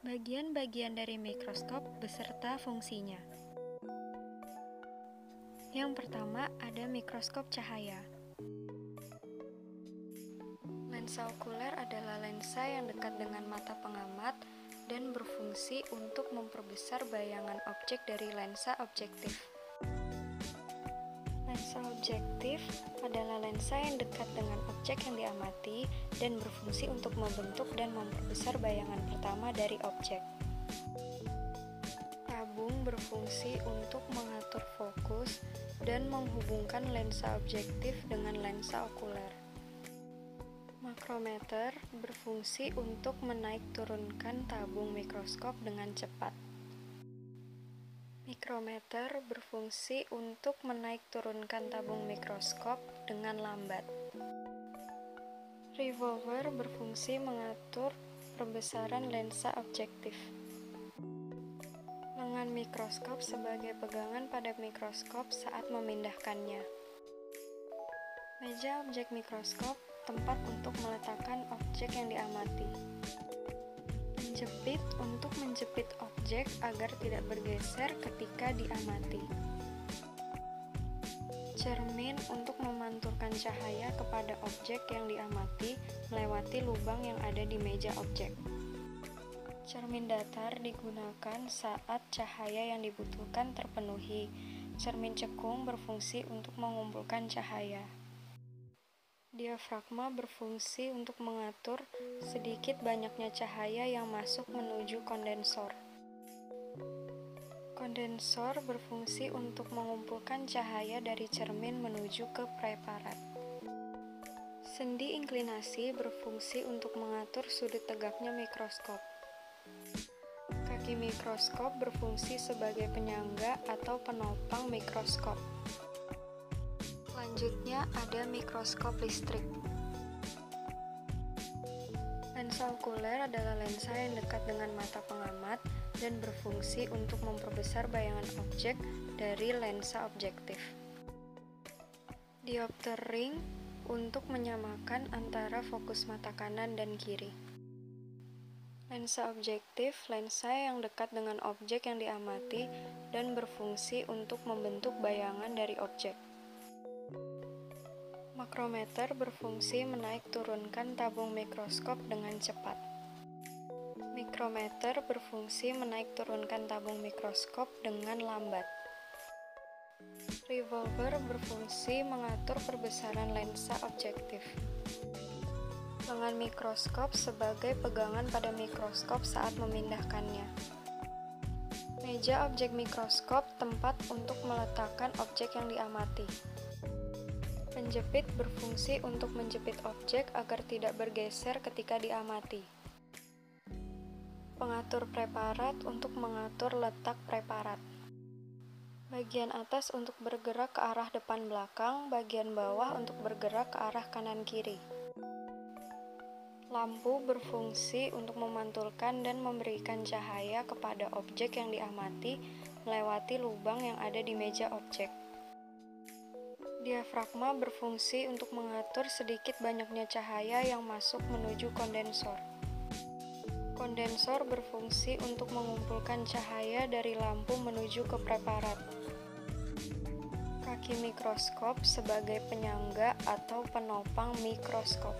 Bagian-bagian dari mikroskop beserta fungsinya. Yang pertama ada mikroskop cahaya. Lensa okuler adalah lensa yang dekat dengan mata pengamat dan berfungsi untuk memperbesar bayangan objek dari lensa objektif. Lensa objektif adalah lensa yang dekat dengan objek yang diamati dan berfungsi untuk membentuk dan memperbesar bayangan pertama dari objek. Tabung berfungsi untuk mengatur fokus dan menghubungkan lensa objektif dengan lensa okuler. Makrometer berfungsi untuk menaik-turunkan tabung mikroskop dengan cepat. Mikrometer berfungsi untuk menaik-turunkan tabung mikroskop dengan lambat. Revolver berfungsi mengatur perbesaran lensa objektif. Lengan mikroskop sebagai pegangan pada mikroskop saat memindahkannya. Meja objek mikroskop tempat untuk meletakkan objek yang diamati. Penjepit untuk menjepit objek agar tidak bergeser ketika diamati. Cermin untuk memantulkan cahaya kepada objek yang diamati melewati lubang yang ada di meja objek. Cermin datar digunakan saat cahaya yang dibutuhkan terpenuhi. Cermin cekung berfungsi untuk mengumpulkan cahaya. Diafragma berfungsi untuk mengatur sedikit banyaknya cahaya yang masuk menuju kondensor. Kondensor berfungsi untuk mengumpulkan cahaya dari cermin menuju ke preparat. Sendi inklinasi berfungsi untuk mengatur sudut tegaknya mikroskop. Kaki mikroskop berfungsi sebagai penyangga atau penopang mikroskop. Selanjutnya ada mikroskop listrik. Lensa okuler adalah lensa yang dekat dengan mata pengamat dan berfungsi untuk memperbesar bayangan objek dari lensa objektif. Diopter ring untuk menyamakan antara fokus mata kanan dan kiri. Lensa objektif, lensa yang dekat dengan objek yang diamati dan berfungsi untuk membentuk bayangan dari objek. Makrometer berfungsi menaik-turunkan tabung mikroskop dengan cepat. Mikrometer berfungsi menaik-turunkan tabung mikroskop dengan lambat. Revolver berfungsi mengatur perbesaran lensa objektif. Lengan mikroskop sebagai pegangan pada mikroskop saat memindahkannya. Meja objek mikroskop tempat untuk meletakkan objek yang diamati. Penjepit berfungsi untuk menjepit objek agar tidak bergeser ketika diamati. Pengatur preparat untuk mengatur letak preparat. Bagian atas untuk bergerak ke arah depan belakang, bagian bawah untuk bergerak ke arah kanan kiri. Lampu berfungsi untuk memantulkan dan memberikan cahaya kepada objek yang diamati melewati lubang yang ada di meja objek. Diafragma berfungsi untuk mengatur sedikit banyaknya cahaya yang masuk menuju kondensor. Kondensor berfungsi untuk mengumpulkan cahaya dari lampu menuju ke preparat. Kaki mikroskop sebagai penyangga atau penopang mikroskop.